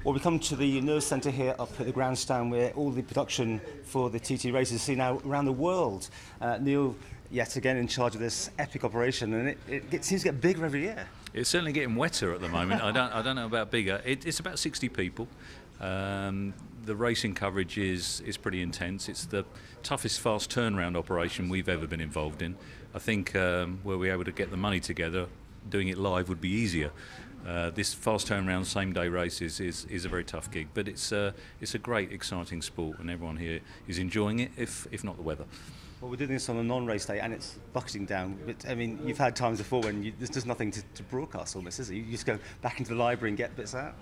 Well, we come to the Nerve Centre here up at the grandstand where all the production for the TT races is seen now around the world. Neil, yet again in charge of this epic operation, and it seems to get bigger every year. It's certainly getting wetter at the moment. I don't know about bigger. It's about 60 people. The racing coverage is pretty intense. It's the toughest fast turnaround operation we've ever been involved in. I think were we able to get the money together, doing it live would be easier. This fast turnaround same day race is a very tough gig, but it's a great exciting sport and everyone here is enjoying it, if not the weather. Well, we're doing this on a non-race day and it's bucketing down, but I mean, you've had times before when there's just nothing to broadcast almost, is it? You just go back into the library and get bits out?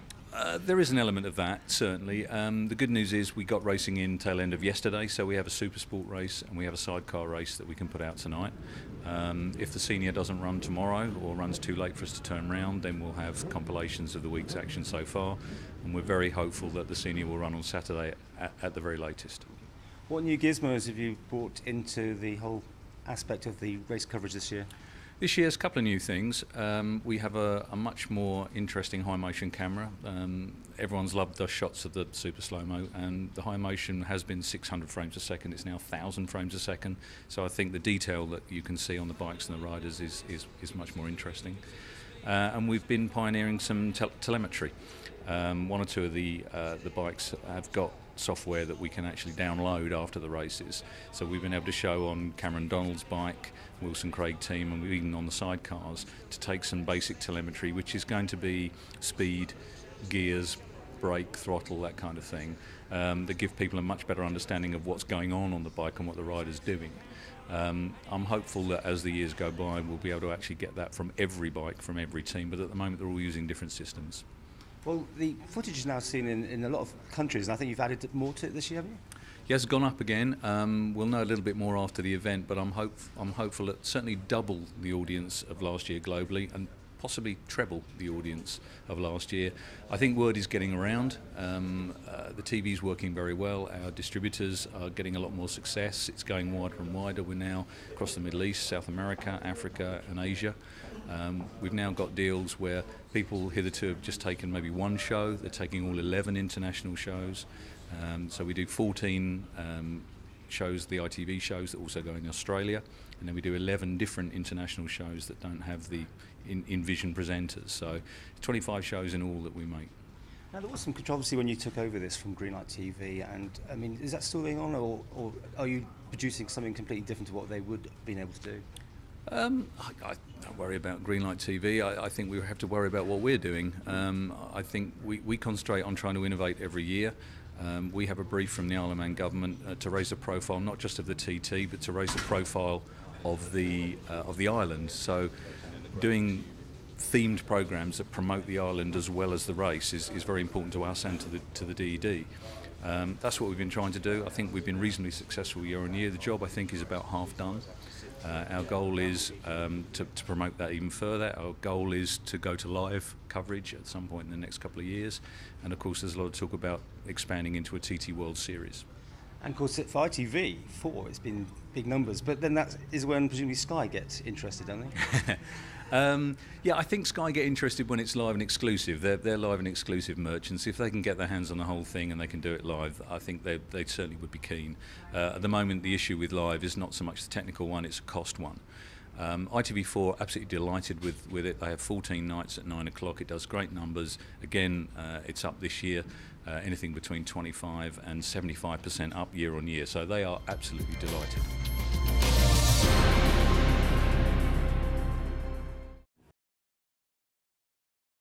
There is an element of that, certainly. The good news is we got racing in tail end of yesterday, so we have a super sport race and we have a sidecar race that we can put out tonight. If the senior doesn't run tomorrow or runs too late for us to turn around, then we'll have compilations of the week's action so far, and we're very hopeful that the senior will run on Saturday at the very latest. What new gizmos have you brought into the whole aspect of the race coverage this year? This year's a couple of new things. We have a much more interesting high motion camera. Everyone's loved the shots of the super slow-mo, and the high motion has been 600 frames a second. It's now 1,000 frames a second. So I think the detail that you can see on the bikes and the riders is much more interesting. And we've been pioneering some telemetry. One or two of the bikes have got software that we can actually download after the races. So we've been able to show on Cameron Donald's bike, Wilson Craig team, and even on the sidecars to take some basic telemetry, which is going to be speed, gears, brake, throttle, that kind of thing, that give people a much better understanding of what's going on the bike and what the rider's doing. I'm hopeful that as the years go by, we'll be able to actually get that from every bike, from every team, but at the moment they're all using different systems. Well, the footage is now seen in a lot of countries, and I think you've added more to it this year, haven't you? Yes, it's gone up again. We'll know a little bit more after the event, but I'm hopeful that certainly double the audience of last year globally, and possibly treble the audience of last year. I think word is getting around. The TV is working very well. Our distributors are getting a lot more success. It's going wider and wider. We're now across the Middle East, South America, Africa and Asia. We've now got deals where people hitherto have just taken maybe one show. They're taking all 11 international shows. So we do 14 shows, the ITV shows that also go in Australia, and then we do 11 different international shows that don't have the in-vision presenters. So 25 shows in all that we make. Now, there was some controversy when you took over this from Greenlight TV, and I mean, is that still going on, or are you producing something completely different to what they would have been able to do? I don't worry about Greenlight TV. I think we have to worry about what we're doing. I think we concentrate on trying to innovate every year. We have a brief from the Isle of Man government to raise the profile not just of the TT, but to raise the profile of the island. So doing themed programs that promote the island as well as the race is very important to us and to the DED. That's what we've been trying to do. I think we've been reasonably successful year on year. The job, I think, is about half done. Our goal is to promote that even further. Our goal is to go to live coverage at some point in the next couple of years. And of course there's a lot of talk about expanding into a TT World Series. And of course for ITV4 it's been big numbers, but then that is when presumably Sky gets interested, don't they? Yeah, I think Sky get interested when it's live and exclusive. They're live and exclusive merchants. If they can get their hands on the whole thing and they can do it live, I think they certainly would be keen. At the moment, the issue with live is not so much the technical one, it's a cost one. ITV4 absolutely delighted with it. They have 14 nights at 9 o'clock. It does great numbers. Again, it's up this year, anything between 25 and 75% up year on year. So they are absolutely delighted.